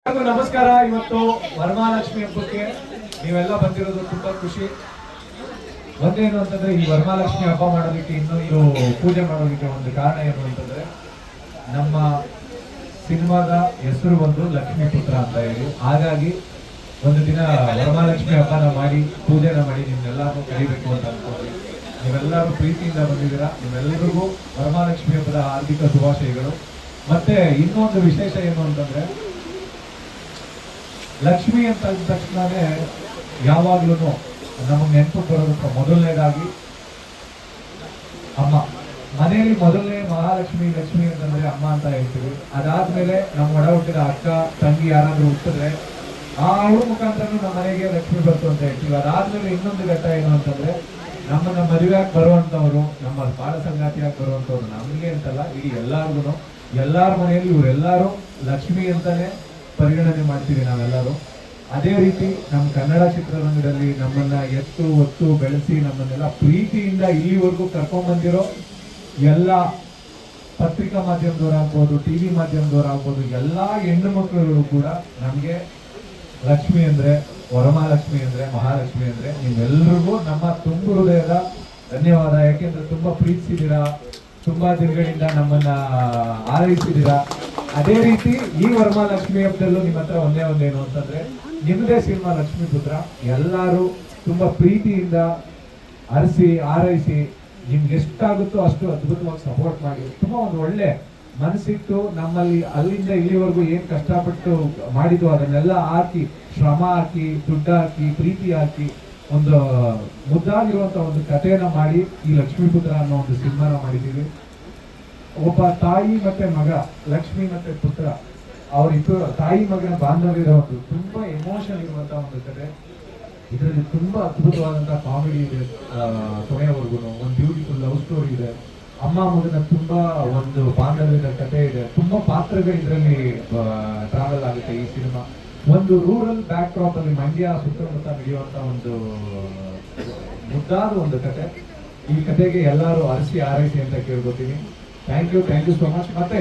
ನಮಸ್ಕಾರ. ಇವತ್ತು ವರಮಹಾಲಕ್ಷ್ಮಿ ಹಬ್ಬಕ್ಕೆ ನೀವೆಲ್ಲ ಬಂದಿರೋದು ತುಂಬಾ ಖುಷಿ. ಒಂದೇನು ಅಂತಂದ್ರೆ ಈ ವರಮಹಾಲಕ್ಷ್ಮಿ ಹಬ್ಬ ಮಾಡೋದಕ್ಕೆ ಇನ್ನೊಂದು ಪೂಜೆ ಮಾಡೋದಕ್ಕೆ ಒಂದು ಕಾರಣ ಏನು ಅಂತಂದ್ರೆ ನಮ್ಮ ಸಿನಿಮಾದ ಹೆಸರು ಒಂದು ಲಕ್ಷ್ಮೀ ಪುತ್ರ ಅಂತ ಹೇಳಿ, ಹಾಗಾಗಿ ಒಂದು ದಿನ ವರಮಹಾಲಕ್ಷ್ಮಿ ಹಬ್ಬನ ಮಾಡಿ ಪೂಜೆನ ಮಾಡಿ ನಿಮ್ಮೆಲ್ಲರೂ ಕರಿಬೇಕು ಅಂತ ಅನ್ಕೊಂಡ್ರಿ. ನೀವೆಲ್ಲರೂ ಪ್ರೀತಿಯಿಂದ ಬಂದಿದ್ದೀರಾ. ನಿಮ್ಮೆಲ್ಲರಿಗೂ ವರಮಹಾಲಕ್ಷ್ಮಿ ಹಬ್ಬದ ಹಾರ್ದಿಕ ಶುಭಾಶಯಗಳು. ಮತ್ತೆ ಇನ್ನೊಂದು ವಿಶೇಷ ಏನು ಅಂತಂದ್ರೆ, ಲಕ್ಷ್ಮಿ ಅಂತ ಅಂದ ತಕ್ಷಣನೇ ಯಾವಾಗ್ಲೂ ನಮಗೆ ನೆನಪು ಬರೋದಕ್ಕೆ ಮೊದಲನೇದಾಗಿ ಅಮ್ಮ. ಮನೆಯಲ್ಲಿ ಮೊದಲನೇ ಮಹಾಲಕ್ಷ್ಮಿ ಲಕ್ಷ್ಮಿ ಅಂತಂದ್ರೆ ಅಮ್ಮ ಅಂತ ಹೇಳ್ತೀವಿ. ಅದಾದ್ಮೇಲೆ ನಮ್ಮ ಒಡ ಹುಟ್ಟಿದ ಅಕ್ಕ ತಂಗಿ ಯಾರಾದ್ರೂ ಹುಟ್ಟಿದ್ರೆ ಅವ್ರ ಮುಖಾಂತರ ನಮ್ಮ ಮನೆಗೆ ಲಕ್ಷ್ಮಿ ಬರ್ತು ಅಂತ ಹೇಳ್ತೀವಿ. ಅದಾದ್ಮೇಲೆ ಇನ್ನೊಂದು ಘಟ್ಟ ಏನು ಅಂತಂದ್ರೆ, ನಮ್ಮನ್ನ ಮದುವೆಯಾಗಿ ಬರುವಂತವ್ರು, ನಮ್ಮ ಬಾಳ ಸಂಗಾತಿಯಾಗಿ ಬರುವಂತವ್ರು, ನಮಗೆ ಅಂತಲ್ಲ ಇಡೀ ಎಲ್ಲಾರ್ಗು, ಎಲ್ಲಾರ ಮನೆಯಲ್ಲಿ ಇವರೆಲ್ಲರೂ ಲಕ್ಷ್ಮಿ ಅಂತಾನೆ ಪರಿಗಣನೆ ಮಾಡ್ತೀವಿ ನಾವೆಲ್ಲರೂ. ಅದೇ ರೀತಿ ನಮ್ಮ ಕನ್ನಡ ಚಿತ್ರರಂಗದಲ್ಲಿ ನಮ್ಮನ್ನ ಎತ್ತು ಒತ್ತು ಬೆಳೆಸಿ ನಮ್ಮನ್ನೆಲ್ಲ ಪ್ರೀತಿಯಿಂದ ಇಲ್ಲಿವರೆಗೂ ಕರ್ಕೊಂಡ್ಬಂದಿರೋ ಎಲ್ಲ ಪತ್ರಿಕಾ ಮಾಧ್ಯಮದವರಾಗ್ಬೋದು, ಟಿವಿ ಮಾಧ್ಯಮದವರಾಗ್ಬೋದು, ಎಲ್ಲಾ ಹೆಣ್ಣು ಮಕ್ಕಳುಗಳು ಕೂಡ ನಮ್ಗೆ ಲಕ್ಷ್ಮಿ ಅಂದ್ರೆ, ವರಮಹಾಲಕ್ಷ್ಮಿ ಅಂದ್ರೆ, ಮಹಾಲಕ್ಷ್ಮಿ ಅಂದ್ರೆ ನಿಮ್ಮೆಲ್ರಿಗೂ ನಮ್ಮ ತುಂಬು ಹೃದಯದ ಧನ್ಯವಾದ. ಯಾಕೆಂದ್ರೆ ತುಂಬಾ ಪ್ರೀತಿಸಿದ್ದೀರಾ, ತುಂಬಾ ದಿನಗಳಿಂದ ನಮ್ಮನ್ನ ಆರೈಸಿದ್ದೀರಾ. ಅದೇ ರೀತಿ ಈ ವರಮಹಾಲಕ್ಷ್ಮಿ ಹಬ್ಬದಲ್ಲೂ ನಿಮ್ಮ ಹತ್ರ ಒಂದೇನು ಅಂತಂದ್ರೆ, ನಿಮ್ಮದೇ ಸಿನಿಮಾ ಲಕ್ಷ್ಮೀ ಪುತ್ರ ಎಲ್ಲರೂ ತುಂಬಾ ಪ್ರೀತಿಯಿಂದ ಅರಸಿ ಆರೈಸಿ ನಿಮ್ಗೆ ಎಷ್ಟಾಗುತ್ತೋ ಅಷ್ಟು ಅದ್ಭುತವಾಗಿ ಸಪೋರ್ಟ್ ಮಾಡಿ, ತುಂಬಾ ಒಂದು ಒಳ್ಳೆ ಮನಸ್ಸಿಟ್ಟು ನಮ್ಮಲ್ಲಿ ಅಲ್ಲಿಂದ ಇಲ್ಲಿವರೆಗೂ ಏನ್ ಕಷ್ಟಪಟ್ಟು ಮಾಡಿದ್ವು ಅದನ್ನೆಲ್ಲ ಹಾಕಿ, ಶ್ರಮ ಹಾಕಿ, ದುಡ್ಡು ಹಾಕಿ, ಪ್ರೀತಿ ಹಾಕಿ ಒಂದು ಮುದ್ದಾಗಿರುವಂತ ಒಂದು ಕಥೆನ ಮಾಡಿ ಈ ಲಕ್ಷ್ಮೀ ಪುತ್ರ ಅನ್ನೋ ಒಂದು ಸಿನಿಮಾನ ಮಾಡಿದ್ದೀವಿ. ಒಬ್ಬ ತಾಯಿ ಮತ್ತೆ ಮಗ, ಲಕ್ಷ್ಮಿ ಮತ್ತೆ ಪುತ್ರ, ಅವರಿಬ್ಬರು ತಾಯಿ ಮಗನ ಬಾಂಧವ್ಯದ ಒಂದು ತುಂಬಾ ಎಮೋಷನ್ ಇರುವಂತಹ ಒಂದು ಕಥೆ. ಇದರಲ್ಲಿ ತುಂಬಾ ಅದ್ಭುತವಾದಂತಹ ಕಾಮಿಡಿ ಇದೆ, ಕೊನೆಯವರೆಗೂ ಒಂದು ಬ್ಯೂಟಿಫುಲ್ ಲವ್ ಸ್ಟೋರಿ ಇದೆ. ಅಮ್ಮ ಮಗನ ತುಂಬಾ ಒಂದು ಬಾಂಧವ್ಯದ ಕಥೆ ಇದೆ. ತುಂಬಾ ಪಾತ್ರಗಳು ಇದರಲ್ಲಿ ಟ್ರಾವೆಲ್ ಆಗುತ್ತೆ ಈ ಸಿನಿಮಾ. ಒಂದು ರೂರಲ್ ಬ್ಯಾಕ್ ಡ್ರಾಪ್ ಅಲ್ಲಿ ಮಂಡ್ಯ ಸುತ್ತಮುತ್ತ ನಡೆಯುವಂತ ಒಂದು ಮುದ್ದಾದ ಒಂದು ಕತೆ. ಈ ಕತೆಗೆ ಎಲ್ಲರೂ ಅರಸಿ ಆರೈಸಿ ಅಂತ ಕೇಳ್ಕೊತೀನಿ. Thank you so much. ಮತ್ತೆ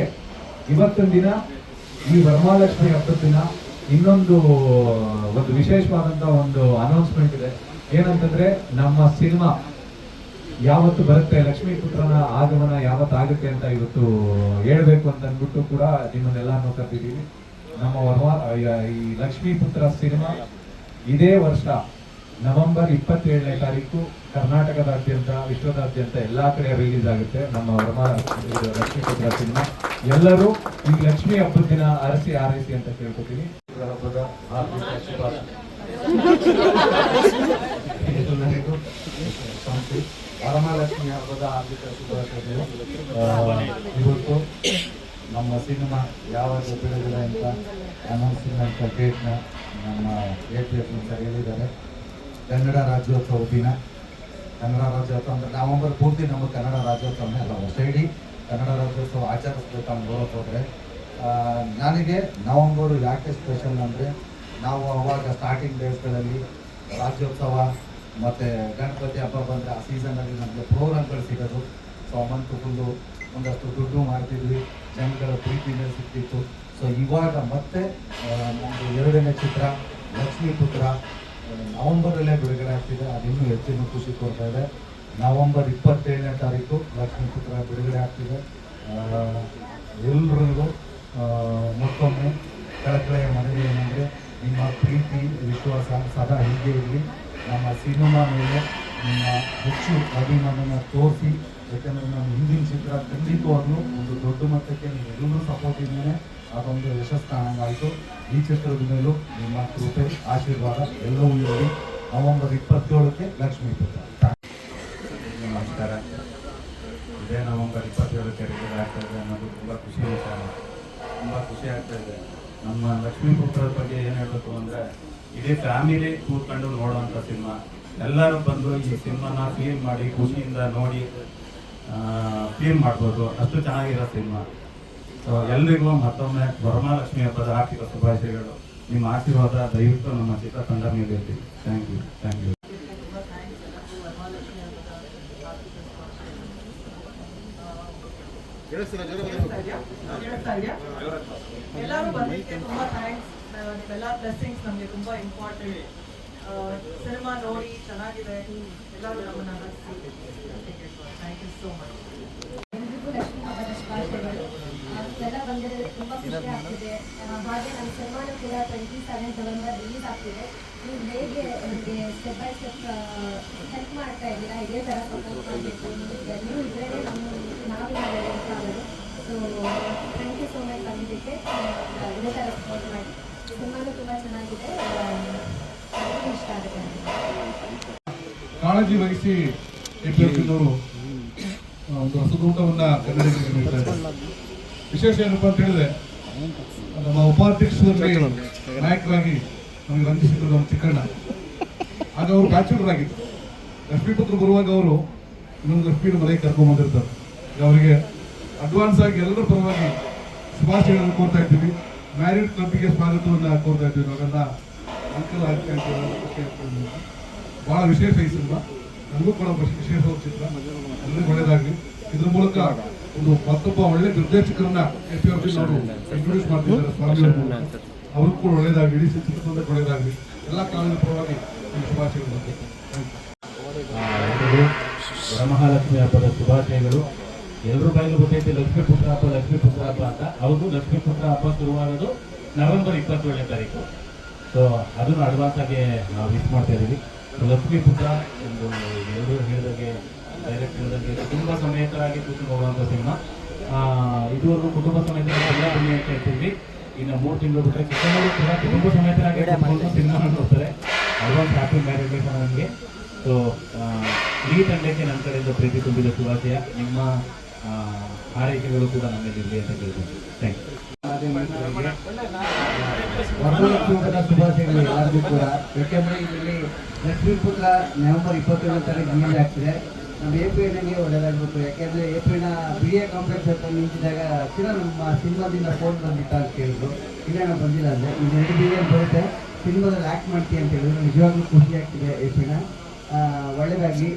ಇವತ್ತಿನ ದಿನ ಈ ವರಮಹಾಲಕ್ಷ್ಮಿ ಹಬ್ಬದ ದಿನ ಇನ್ನೊಂದು ವಿಶೇಷವಾದಂತ ಒಂದು ಅನೌನ್ಸ್ಮೆಂಟ್ ಇದೆ. ಏನಂತಂದ್ರೆ, ನಮ್ಮ ಸಿನಿಮಾ ಯಾವತ್ತು ಬರುತ್ತೆ, ಲಕ್ಷ್ಮೀ ಪುತ್ರನ ಆಗಮನ ಯಾವತ್ತಾಗುತ್ತೆ ಅಂತ ಇವತ್ತು ಹೇಳ್ಬೇಕು ಅಂತ ಅಂದ್ಬಿಟ್ಟು ಕೂಡ ನಿಮ್ಮನ್ನೆಲ್ಲಾನು ಕರೆದಿದ್ದೀವಿ. ನಮ್ಮ ಈ ಲಕ್ಷ್ಮೀ ಪುತ್ರ ಸಿನಿಮಾ ಇದೇ ವರ್ಷ ನವೆಂಬರ್ 27ನೇ ತಾರೀಕು ಕರ್ನಾಟಕದಾದ್ಯಂತ, ವಿಶ್ವದಾದ್ಯಂತ ಎಲ್ಲಾ ಕಡೆ ರಿಲೀಸ್ ಆಗುತ್ತೆ ನಮ್ಮ ಲಕ್ಷ್ಮೀ ಪುತ್ರ ಸಿನಿಮಾ. ಎಲ್ಲರೂ ಈ ಲಕ್ಷ್ಮೀ ಹಬ್ಬದ ದಿನ ಅರಸಿ ಆರೈಸಿ ಅಂತ ಕೇಳ್ಕೊತೀನಿ. ಹಬ್ಬದ ಹಾರ್ದಿಕ ಶುಭಾಶಯ. ವರಮಹಾಲಕ್ಷ್ಮಿ ಹಬ್ಬದ ಹಾರ್ದಿಕ ಶುಭಾಶಯಗಳು. ಇವತ್ತು ನಮ್ಮ ಸಿನಿಮಾ ಯಾವಾಗ ಬಿಡುಗಡೆ ಅಂತ ಅನೌನ್ಸ್ಮೆಂಟ್ ಡೇಟ್ನ ನಮ್ಮ APF ಸರ್ ಹೇಳಿದ್ದಾರೆ. ಕನ್ನಡ ರಾಜ್ಯೋತ್ಸವ ದಿನ, ಕನ್ನಡ ರಾಜ್ಯೋತ್ಸವ ಅಂದರೆ ನವೆಂಬರ್ ಪೂರ್ತಿ ನಮ್ಮ ಕನ್ನಡ ರಾಜ್ಯೋತ್ಸವನೇ ಅಲ್ಲ, ವರ್ಷ ಇಡೀ ಕನ್ನಡ ರಾಜ್ಯೋತ್ಸವ ಆಚರಿಸ್ಬೇಕು ಅಂತ ಹೋದ್ರೆ, ನನಗೆ ನವೆಂಬರು ಯಾಕೆ ಸ್ಪೆಷಲ್ ಅಂದರೆ, ನಾವು ಅವಾಗ ಸ್ಟಾರ್ಟಿಂಗ್ ಡೇಸ್ಗಳಲ್ಲಿ ರಾಜ್ಯೋತ್ಸವ ಮತ್ತು ಗಣಪತಿ ಹಬ್ಬ ಬಂದರೆ ಆ ಸೀಸನಲ್ಲಿ ನಮಗೆ ಪ್ರೋಗ್ರಾಮ್ಗಳು ಸಿಗೋದು. ಸೊ ಮಂತು ಫುಲ್ಲು ಒಂದಷ್ಟು ದುಡ್ಡು ಮಾಡ್ತಿದ್ವಿ, ಜನಗಳ ಪ್ರೀತಿಯಿಂದ ಸಿಗ್ತಿತ್ತು. ಸೊ ಇವಾಗ ಮತ್ತೆ ನಮ್ಮದು 2ನೇ ಚಿತ್ರ ಲಕ್ಷ್ಮೀ ಪುತ್ರ ನವೆಂಬರಲ್ಲೇ ಬಿಡುಗಡೆ ಆಗ್ತಿದೆ. ಅದಿನ್ನೂ ಹೆಚ್ಚಿನ ಖುಷಿ ಕೊಡ್ತಾ ಇದೆ. ನವೆಂಬರ್ 27ನೇ ತಾರೀಕು ಲಕ್ಷ್ಮೀ ಪುತ್ರ ಬಿಡುಗಡೆ ಆಗ್ತಿದೆ. ಎಲ್ರಿಗೂ ಮತ್ತೊಮ್ಮೆ ಕಳಕಳೆಯ ಮನವಿ ಏನಂದರೆ, ನಿಮ್ಮ ಪ್ರೀತಿ ವಿಶ್ವಾಸ ಸದಾ ಹೀಗೆ ಇರಲಿ. ನಮ್ಮ ಸಿನಿಮಾ ಮೇಲೆ ನಿಮ್ಮ ಹೆಚ್ಚು ಅಭಿಮಾನನ ತೋರಿಸಿ. ಯಾಕಂದರೆ ನಮ್ಮ ಹಿಂದಿನ ಚಿತ್ರ ಖಂಡಿತವಾಗ್ಲೂ ಒಂದು ದೊಡ್ಡ ಮಟ್ಟಕ್ಕೆ ನೀವೆಲ್ಲರೂ ಸಪೋರ್ಟ್ ಇದ್ದೇನೆ, ಅದೊಂದು ಯಶಸ್ಸಾಯಿತು. ಈ ಚಿತ್ರದ ಮೇಲೂ ನಿಮ್ಮ ಕೃಪೆ ಆಶೀರ್ವಾದ ಎಲ್ಲವೂ ಇರಲಿ. ನವೆಂಬರ್ 27ಕ್ಕೆ ಲಕ್ಷ್ಮೀ ಪುತ್ರ. ನಮಸ್ಕಾರ. ಇದೇ ನವೆಂಬರ್ 27ಕ್ಕೆ ರಿಲೀಸ್ ಆಗ್ತಾಯಿದೆ ಅನ್ನೋದು ತುಂಬ ಖುಷಿ ವಿಚಾರ. ತುಂಬ ಖುಷಿ ಆಗ್ತಾಯಿದೆ. ನಮ್ಮ ಲಕ್ಷ್ಮೀ ಪುತ್ರದ ಬಗ್ಗೆ ಏನು ಹೇಳಬೇಕು ಅಂದರೆ, ಇಡೀ ಫ್ಯಾಮಿಲಿ ಕೂತ್ಕೊಂಡು ನೋಡುವಂಥ ಸಿನಿಮಾ. ಎಲ್ಲರೂ ಬಂದು ಈ ಸಿನಿಮಾನ ಫೀಲ್ ಮಾಡಿ ಖುಷಿಯಿಂದ ನೋಡಿ ಫೀಲ್ ಮಾಡ್ಬೋದು, ಅಷ್ಟು ಚೆನ್ನಾಗಿರೋ ಸಿನಿಮಾ. ಸೊ ಎಲ್ರಿಗೂ ಮತ್ತೊಮ್ಮೆ ವರಮಹಾಲಕ್ಷ್ಮಿ ಹಬ್ಬದ ಹಾರ್ದಿಕ ಶುಭಾಶಯಗಳು. ನಿಮ್ಮ ಆಶೀರ್ವಾದ ದಯವಿಟ್ಟು ನಮ್ಮ ಚಿತ್ರತಂಡ ಮೇಲೆ ಇರಲಿ. Thank you. ಎಲ್ಲರೂ ಬಂದಿದ್ದಕ್ಕೆ ತುಂಬಾ ಥ್ಯಾಂಕ್ಸ್. ನಿಮ್ಮೆಲ್ಲ ಬ್ಲೆಸ್ಸಿಂಗ್ಸ್ ನಮಗೆ ತುಂಬ ಇಂಪಾರ್ಟೆಂಟ್. ಸಿನಿಮಾ ನೋಡಿ ಚೆನ್ನಾಗಿದೆ, ಎಲ್ಲರೂ ನಮ್ಮನ್ನು ಹರಿಸಿ. Thank you so much. ಎಲ್ರಿಗೂ ಲಕ್ಷ್ಮೀ ಹಬ್ಬದ ಶುಭಾಶಯಗಳು. ಎಲ್ಲ ಬಂದಿರೋದು ತುಂಬ ಖುಷಿ ಆಗ್ತಿದೆ. ಹಾಗೆ ನಮ್ಮ ಸಿನಿಮಾನು ಕೂಡ 27 ನವೆಂಬರ್ ರಿಲೀಸ್ ಆಗ್ತಿದೆ. ನೀವು ಹೇಗೆ ನಮಗೆ ಸ್ಟೆಪ್ ಬೈ ಸ್ಟೆಪ್ ಹೆಲ್ಪ್ ಮಾಡ್ತಾ ಇದ್ದೀರಾ, ಇದೇ ಥರ ಸಪೋರ್ಟ್ ಮಾಡಬೇಕು. ಎಲ್ಲರೂ ಇದ್ರೇ ನಾವು ಆಗೋದು. So thank you so much ಬಂದಿದ್ದಕ್ಕೆ. ಇದೇ ಥರ ಸಪೋರ್ಟ್ ಮಾಡಿ. ಸಿನಿಮಾನು ತುಂಬ ಚೆನ್ನಾಗಿದೆ, ಎಲ್ಲರಿಗೂ ಇಷ್ಟ ಆಗುತ್ತೆ. ಕಾಳಜಿ ವಹಿಸಿ ಎಪಿಎಫ್ನವರು ಒಂದು ಹೊಸದೂಟವನ್ನ ಕನ್ನಡಿಗರಿಗೆ ನೀಡ್ತಾ ಇದ್ದಾರೆ. ವಿಶೇಷ ಏನಪ್ಪ ಅಂತ ಹೇಳಿದ್ರೆ, ನಮ್ಮ ಉಪಾಧ್ಯಕ್ಷರಲ್ಲಿ ನಾಯಕರಾಗಿ ನಮಗೆ ವಂದಿಸಿದ್ರು ನಮ್ಮ ಚಿಕ್ಕಣ್ಣ. ಆಗ ಅವರು ಬ್ಯಾಚುಲರ್ ಆಗಿತ್ತು. ಲಕ್ಷ್ಮೀಪುತ್ರ ಬರುವಾಗ ಅವರು ಇನ್ನೊಂದು ಲಕ್ಷ್ಮೀನ ಮನೆಗೆ ಕರ್ಕೊಂಡ್ ಬಂದಿರ್ತಾರೆ. ಅವರಿಗೆ ಅಡ್ವಾನ್ಸ್ ಆಗಿ ಎಲ್ಲರ ಪರವಾಗಿ ಶುಭಾಶಯಗಳನ್ನು ಕೋರ್ತಾ ಇದ್ದೀವಿ. ಮ್ಯಾರಿಡ್ ಕ್ಲಬ್ಗೆ ಸ್ವಾಗತವನ್ನು ಕೋರ್ತಾ ಇದ್ದೀವಿ. ನಾವೆಲ್ಲ ಅಂಕಲ್ ಆಗ್ತಾ ಇದ್ದೀವಿ. ಬಹಳ ವಿಶೇಷ ಈ ಸಿನಿಮಾ, ನನಗೂ ಕೂಡ ವಿಶೇಷವಾದ ಚಿತ್ರ. ಎಲ್ಲರಿಗೂ ಒಳ್ಳೇದಾಗಲಿ. ಇದ್ರ ಮೂಲಕ ಒಂದು ಮತ್ತೊಬ್ಬ ಒಳ್ಳೆ ನಿರ್ದೇಶಕರನ್ನ ಅವರು ಇಂಟ್ರೊಡ್ಯೂಸ್ ಮಾಡ್ತಿದ್ದಾರೆ ಸ್ವಾಮಿ ಅವರು. ಅವ್ರಿಗೂ ಕೂಡ ಒಳ್ಳೇದಾಗಲಿ, ಇಡೀ ಚಿತ್ರತಂಡಕ್ಕೆ ಒಳ್ಳೇದಾಗಲಿ. ಎಲ್ಲ ಕಾಲದ ಪರವಾಗಿ ಶುಭಾಶಯಗಳು. ವರಮಹಾಲಕ್ಷ್ಮಿ ಹಬ್ಬದ ಶುಭಾಶಯಗಳು. ಎಲ್ಲರೂ ಬಾಯಿಲು ಗೊತ್ತೈತಿ ಲಕ್ಷ್ಮೀಪುತ್ರ ಹಬ್ಬ ಅಂತ. ಹೌದು, ಲಕ್ಷ್ಮೀಪುತ್ರ ಹಬ್ಬ ಶುರುವಾಗೋದು ನವೆಂಬರ್ 27ನೇ ತಾರೀಕು. ಸೊ ಅದನ್ನು ಅಡ್ವಾನ್ಸ್ ಆಗಿ ನಾವು ವಿಶ್ ಮಾಡ್ತಾ ಇದ್ದೀವಿ. ಲಕ್ಷ್ಮೀಪುತ್ರ ಒಂದು ಎಲ್ಲರೂ ಹೇಳಿದಾಗೆ, ಡೈರೆಕ್ಟ್ ಹೇಳಿದಾಗೆ ಕುಟುಂಬ ಸಮೇತರಾಗಿ ಕೂತು ನೋಡುವಂಥ ಸಿನಿಮಾ. ಇದುವರೆಗೂ ಕುಟುಂಬ ಸಮೇತರಾಗಿ ಎಲ್ಲ ಬನ್ನಿ ಅಂತ ಹೇಳ್ತಿದ್ವಿ. ಇನ್ನು 3 ತಿಂಗಳು ಬಿಟ್ಟರೆ ಚಿಕ್ಕಮಗಳೂರು ಕೂಡ ಕುಟುಂಬ ಸಮೇತರಾಗಿ ಸಿನಿಮಾ ನೋಡ್ತಾರೆ. ಅಡ್ವಾನ್ಸ್ ಹ್ಯಾಪಿ ಮ್ಯಾರೇಜ್ ಡೇ ನನಗೆ. ಸೊ ಈ ತಂಡಕ್ಕೆ ನನ್ನ ಕಡೆಯಿಂದ ಪ್ರೀತಿ ತುಂಬಿದ ಶುಭಾಶಯ. ನಿಮ್ಮ ಆರೈಕೆಗಳು ಕೂಡ ನಮ್ಮಲ್ಲಿರಲಿ ಅಂತ ಕೇಳ್ತೀನಿ. ಥ್ಯಾಂಕ್ ವರಮಹಾಲಕ್ಷ್ಮಿ ಹಬ್ಬದ ಶುಭಾಶಯಗಳು ಎಲ್ಲರಿಗೂ ಕೂಡ. ಏಕೆಂದರೆ ಇದರಲ್ಲಿ ಲಕ್ಷ್ಮೀಪುತ್ರ ನವೆಂಬರ್ 27ನೇ ತಾರೀಕು ರಿಲೀಸ್ ಆಗ್ತಿದೆ. ನಮ್ಮ ಎಪಿಎನ್ಗೆ ಒಳ್ಳೆಯದಾಗಬೇಕು. ಯಾಕೆಂದರೆ ಎಪಿಎನ್ BA ಕಾಂಪ್ಲೆಕ್ಸ್ ಹತ್ರ ನಿಂತಿದ್ದಾಗ ಸಿನ ನಮ್ಮ ಸಿನಿಮಾದಿಂದ ಫೋನ್ ಬಂದಿತ್ತು ಅಂತ ಕೇಳಿದ್ರು. ಇಲ್ಲ ಬಂದಿಲ್ಲ ಅಂದರೆ ಇದು 2 ಬಿಲಿಯನ್ ಬರುತ್ತೆ, ಸಿನಿಮಾದಲ್ಲಿ ಆ್ಯಕ್ಟ್ ಮಾಡ್ತೀವಿ ಅಂತ ಹೇಳಿದ್ರು. ನಿಜವಾಗ್ಲೂ ಖುಷಿ ಆಗ್ತಿದೆ. ಎಪಿನ ಒಳ್ಳೆಯದಾಗಿ.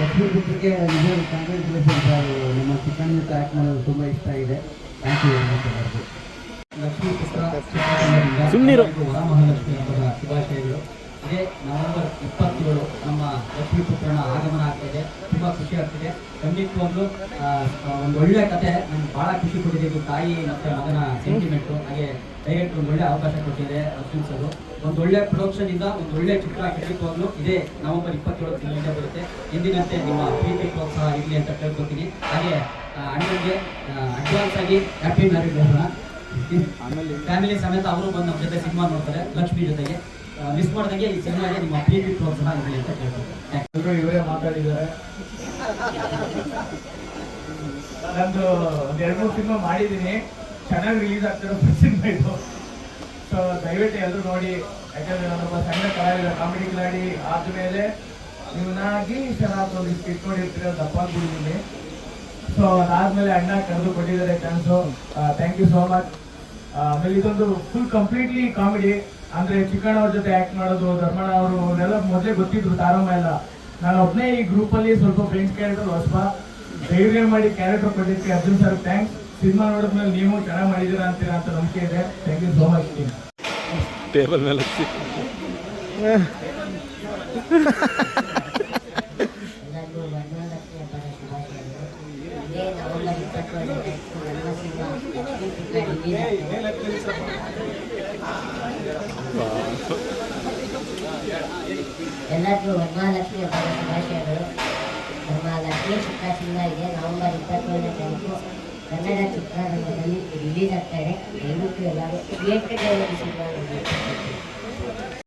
ಲಕ್ಷ್ಮೀಪುತ್ರಕ್ಕೆ ನಿಜವಾಗ್ಲೂ ಕಂಗ್ರ್ಯಾಚುಲೇಷನ್ಸ್. ನಮ್ಮ ಚಿಕ್ಕಣ್ಣ ಜೊತೆ ಆ್ಯಕ್ಟ್ ಮಾಡೋದು ತುಂಬ ಇಷ್ಟ ಆಗಿದೆ. ಥ್ಯಾಂಕ್ ಯು ವೆರಿ ಮಚ್ ಎಲ್ಲರಿಗೂ. ಲಕ್ಷ್ಮೀಪುತ್ರ ವರಮಹಾಲಕ್ಷ್ಮಿ ಹಬ್ಬದ ಶುಭಾಶಯಗಳು. ಇದೇ ನವೆಂಬರ್ 27 ನಮ್ಮ ಲಕ್ಷ್ಮೀಪುತ್ರನ ಆಗಮನ ಆಗ್ತಿದೆ. ತುಂಬ ಖುಷಿ ಆಗ್ತಿದೆ. ಖಂಡಿತವಾಗ್ಲೂ ಒಂದು ಒಳ್ಳೆ ಕತೆ ನಮ್ಗೆ ಭಾಳ ಖುಷಿ ಕೊಟ್ಟಿದೆ. ತಾಯಿ ಮತ್ತು ಮಗನ ಸೆಂಟಿಮೆಂಟು, ಹಾಗೆ ಡೈರೆಕ್ಟ್ ಒಂದು ಒಳ್ಳೆ ಅವಕಾಶ ಕೊಟ್ಟಿದೆ ಅಶ್ವಿನ್ ಸರ್. ಒಂದು ಒಳ್ಳೆ ಪ್ರೊಡಕ್ಷನ್ ಇಂದ ಒಂದು ಒಳ್ಳೆ ಚಿತ್ರ ಖಂಡಿತವಾಗ್ಲೂ ಇದೇ ನವೆಂಬರ್ 27 ತಿಂಗಳಿಂದ ಬರುತ್ತೆ. ಎಂದಿನಂತೆ ನಿಮ್ಮ ಪ್ರೀತಿ ಪ್ರೋತ್ಸಾಹ ಇರಲಿ ಅಂತ ಕೇಳ್ಕೊತೀನಿ. ಹಾಗೆ ಅಣ್ಣನಿಗೆ ಅಡ್ವಾನ್ಸ್ ಆಗಿ ಹ್ಯಾಪಿ ಮ್ಯಾರೇಜ್ ಡೇ. ಫ್ಯಾಮಿಲಿ ಸಮೇತ ಅವರು ಬಂದು ನಮ್ಮ ಜೊತೆ ಸಿನಿಮಾ ನೋಡ್ತಾರೆ ಲಕ್ಷ್ಮಿ ಜೊತೆಗೆ. ಮಿಸ್ ಮಾಡಿದಂಗೆ ಈ ಸಿನಿಮಾಗೆ ನಿಮ್ಮ ಪ್ರೀತಿ ಪ್ರೋತ್ಸಾಹ ಇರಲಿ ಅಂತ ಕೇಳ್ಕೊತೀನಿ. ಇವರೇ ಮಾತಾಡಿದ್ದಾರೆ. ನಂದು ಒಂದು 2-3 ಸಿನಿಮಾ ಮಾಡಿದ್ದೀನಿ, ಚೆನ್ನಾಗಿ ರಿಲೀಸ್ ಆಗ್ತಿರೋ ಸಿನಿಮಾ ಇದು. ಸೊ ದಯವಿಟ್ಟು ಎಲ್ಲರೂ ನೋಡಿ. ಯಾಕಂದರೆ ನಾನೊಬ್ಬ ಸಣ್ಣ ಕಲಾವಿದ, ಕಾಮಿಡಿ ಕಿಲಾಡಿ ಆದಮೇಲೆ ನೀವನಾಗಿ ಚೆನ್ನಾಗಿ ಒಂದು ಸ್ಕಿಟ್ ನೋಡಿರ್ತೀರ, ದಪ್ಪಾಗ್ಬಿಟ್ಟಿದ್ದೀನಿ. ಸೊ ಅದಾದಮೇಲೆ ಅಣ್ಣ ಕರೆದು ಕೊಟ್ಟಿದ್ದಾರೆ chance. Thank you so much. ಆಮೇಲೆ ಇದೊಂದು ಫುಲ್ ಕಂಪ್ಲೀಟ್ಲಿ ಕಾಮಿಡಿ. ಅಂದರೆ ಚಿಕ್ಕಣ್ಣ ಅವ್ರ ಜೊತೆ ಆ್ಯಕ್ಟ್ ಮಾಡೋದು, ಧರ್ಮಣ್ಣ ಅವರು ಅವರೆಲ್ಲ ಮೊದಲೇ ಗೊತ್ತಿದ್ರು, ತಾರಮ್ಮ ಎಲ್ಲ. ನಾನು ಒಬ್ಬನೇ ಈ ಗ್ರೂಪಲ್ಲಿ ಸ್ವಲ್ಪ ಫ್ರೆಂಡ್ಸ್ ಕ್ಯಾರೆಕ್ಟರ್ ಹೊಸಬ. ಧೈರ್ಯ ಮಾಡಿ ಕ್ಯಾರೆಕ್ಟರ್ ಕೊಟ್ಟಿದ್ದಕ್ಕೆ ಅರ್ಜುನ್ ಸರ್ ಥ್ಯಾಂಕ್ಸ್. ಸಿನಿಮಾ ನೋಡಿದ್ಮೇಲೆ ನೀವು ಚೆನ್ನಾಗಿ ಮಾಡಿದ್ದೀರಾ ಅಂತೀರಾ ಅಂತ ನಂಬಿಕೆ ಇದೆ. Thank you so much. Table ಮೇಲೆ ಎಲ್ಲರಿಗೂ ವರಮಹಾಲಕ್ಷ್ಮಿ ಹಬ್ಬದ ಶುಭಾಶಯಗಳು. ಇದೇ ನವೆಂಬರ್ 27 ನಮ್ಮ ಸಿನಿಮಾ ಲಕ್ಷ್ಮೀಪುತ್ರ ರಿಲೀಸ್ ಆಗ್ತದೆ. ಎಲ್ಲರಿಗೂ ವರಮಹಾಲಕ್ಷ್ಮಿ ಹಬ್ಬದ ಶುಭಾಶಯಗಳು. ನಮ್ಮ ಲಕ್ಷ್ಮೀಪುತ್ರ ಸಿನಿಮಾ ಇದೆ ನವೆಂಬರ್ 27ನೇ ತಾರೀಕು ಕನ್ನಡ ಚಿತ್ರರಂಗದಲ್ಲಿ ರಿಲೀಸ್ ಆಗ್ತಾ ಇದೆ. ದಯವಿಟ್ಟು ಎಲ್ಲರೂ ಥಿಯೇಟರ್ಗೆ ಹೋಗಿ ಸಿನಿಮಾ ನೋಡಿ.